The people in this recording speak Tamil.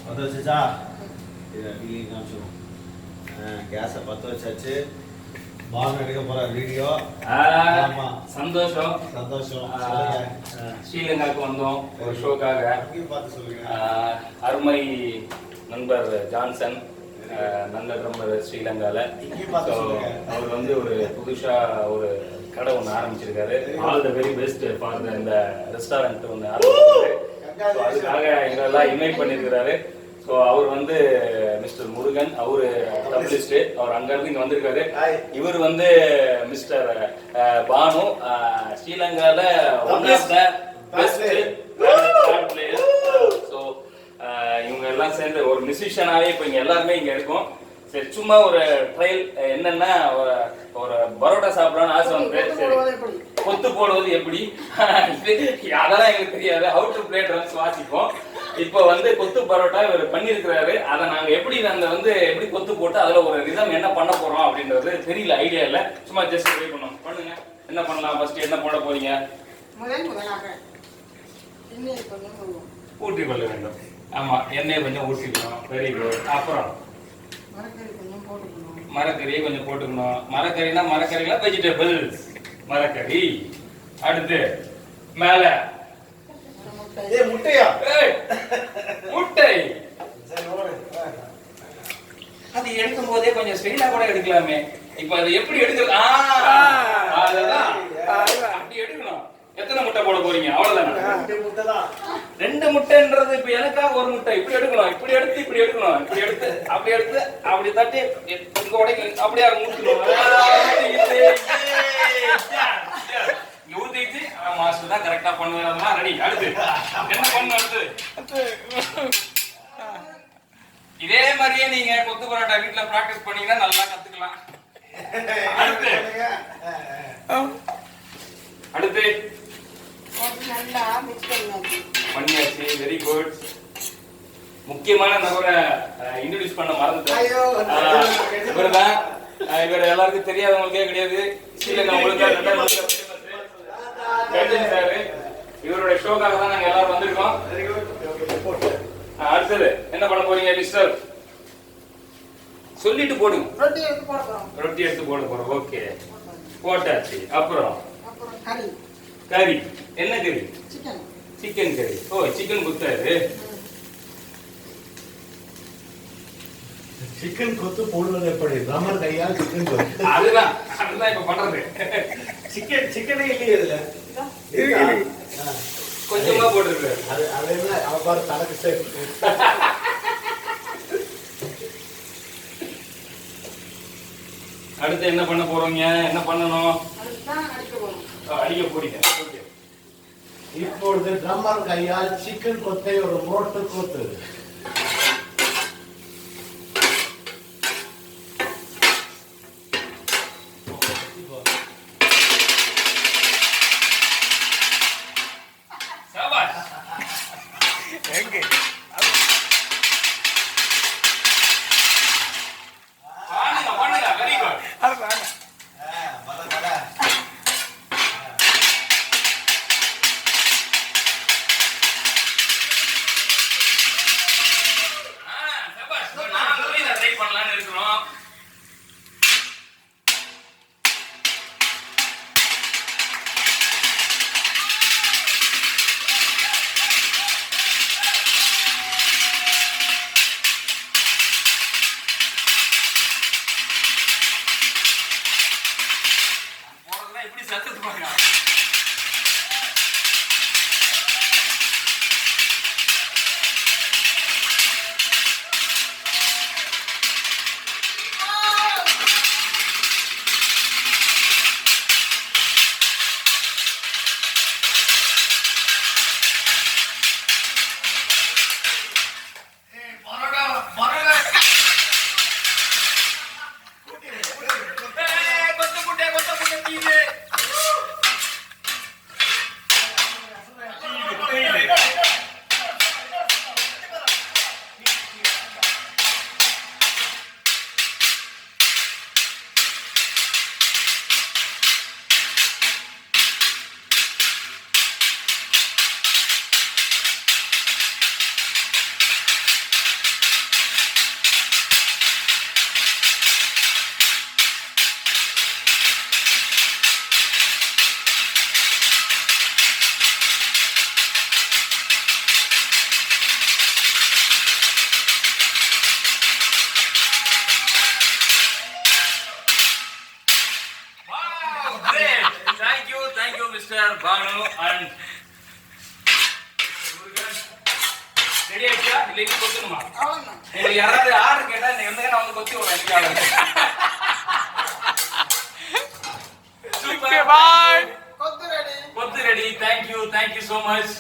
பற்ற வச்சா டீ காமிச்சிடும். கேஸை பற்ற வச்சாச்சு. பாகம் எடுக்க போற வீடியோ. சந்தோஷம் சந்தோஷம். ஸ்ரீலங்காவுக்கு வந்தோம் ஒரு ஷோக்காக. பார்த்து சொல்லுங்க. அருமை நண்பர் ஜான்சன், நல்ல நண்பர் ஸ்ரீலங்கால. அவர் வந்து ஒரு புதுசா ஒரு கடை ஒன்று ஆரம்பிச்சிருக்காரு. All the very best for இந்த ரெஸ்டாரண்ட் ஒன்று ஆரம்பிச்சிருக்காரு. அதுக்காக எங்களெல்லாம் இன்வைட் பண்ணியிருக்கிறாரு. ஸோ அவர் வந்து மிஸ்டர் முருகன், அவரு டபுளிஸ்ட், அவர் அங்கிருந்து இங்கே வந்திருக்காரு. இவர் வந்து மிஸ்டர் பானு, ஸ்ரீலங்கால one of the best player. So இவங்க எல்லாம் சேர்ந்து ஒரு மியூசிஷியனாவே இப்போ இங்கே எல்லாருமே இங்கே இருக்கோம். சரி, சும்மா ஒரு ட்ரையல் என்னன்னா, ஒரு பரோட்டா சாப்பிடலாம்னு ஆசை வந்து. சரி, கொத்து போடுவது எப்படி அதெல்லாம் எங்களுக்கு தெரியாது. ஹவு டு பிளே ட்ரம்ஸ் வாசிப்போம். இப்போ வந்து கொத்து பரோட்டா இவர் பண்ணியிருக்கிறாரு. அதை நாங்கள் எப்படி அந்த வந்து எப்படி கொத்து போட்டு அதில் ஒரு ரிதம் என்ன பண்ண போகிறோம் அப்படின்றது தெரியல, ஐடியா இல்லை. சும்மா ஜஸ்ட் ட்ரை பண்ணோம். பண்ணுங்க, என்ன பண்ணலாம்? ஃபர்ஸ்ட் என்ன போட போறீங்க? ஊற்றி கொள்ள வேண்டும். ஆமா, எண்ணெய் கொஞ்சம் ஊற்றிக்கணும். Very good. அப்புறம் மரக்கறியை கொஞ்சம் போட்டுக்கணும். மரக்கறினா மரக்கறிலாம் வெஜிடபிள்ஸ், மரக்கறி. அடுத்து மேல முட்டையா? முட்டை. அது எடுக்கும் போதே கொஞ்சம் ஸ்டைலா கூட எடுக்கலாமே. இப்ப அது எப்படி எடுக்கலாம்? அதெல்லாம் அப்படி எடுக்கணும். எத்தனை முட்டை போட போறீங்க? அவ்வளவுதானே? 2 முட்டைன்றது இப்ப எனக்காக ஒரு முட்டை. இப்படி எடுக்கணும், இப்படி எடுத்து இப்படி எடுக்கணும், இப்படி எடுத்து அப்படி எடுத்து அப்படி தட்டி இங்க உடைக்க அப்படியே ஊற்றணும். இங்க ஊத்திட்டு மாஸ்டர் தான் கரெக்டா பண்ணுவாங்க. ரெடி. அடுத்து என்ன பண்ணணும்? அடுத்து இதே மாதிரியே நீங்க கொத்து பரோட்டா வீட்டுல பிராக்டிஸ் பண்ணீங்கன்னா நல்லா கத்துக்கலாம். அடுத்து அடுத்து பண்ணியாச்சு. Very good. முக்கியமான நபரை இன்ட்ரோடியூஸ் பண்ண மறந்துட்டேன். இவர்தான். இவர் எல்லாருக்கும் தெரியாதவங்களுக்கே கிடையாது. ஸ்ரீலங்கா உங்களுக்கு இவருடைய ஷோக்காக தான் நாங்க எல்லாரும் வந்திருக்கோம். அடுத்தது என்ன பண்ண போறீங்க மிஸ்டர்? சொல்லிட்டு போடுங்க. ரொட்டி எடுத்து போட போறோம். ஓகே, போட்டாச்சு. அப்புறம் கறி. என்ன கறி? சிக்கன் கறி. ஓ, சிக்கன் குத்தாது. சிக்கன் கொத்து போடுவது எப்படி? ராமர் கையால் சிக்கன் கொத்து. அதுதான் இப்ப பண்றது. சிக்கனே இல்லையே இதுல. கொஞ்சமா போட்டுருக்கு. அது என்ன அவ்வாறு தனக்கு சரி. அடுத்து என்ன பண்ண போறோங்க? என்ன பண்ணணும்? அடிக்க போறீங்க. இப்பொழுது ட்ரம்மர் கையால் சிக்கன் கொத்தை ஒரு மோட்டு கொத்து. பானு அண்ட் ரெடி ஆயிடுச்சா இல்லை இன்னும் கொத்தணுமா உங்களுக்கு யாராவது ஆர்டர் கேட்டா நீங்க வந்து நான் வந்து கொத்தி விடுறேன் சூப்பர் பாய் கொத்து ready thank you so much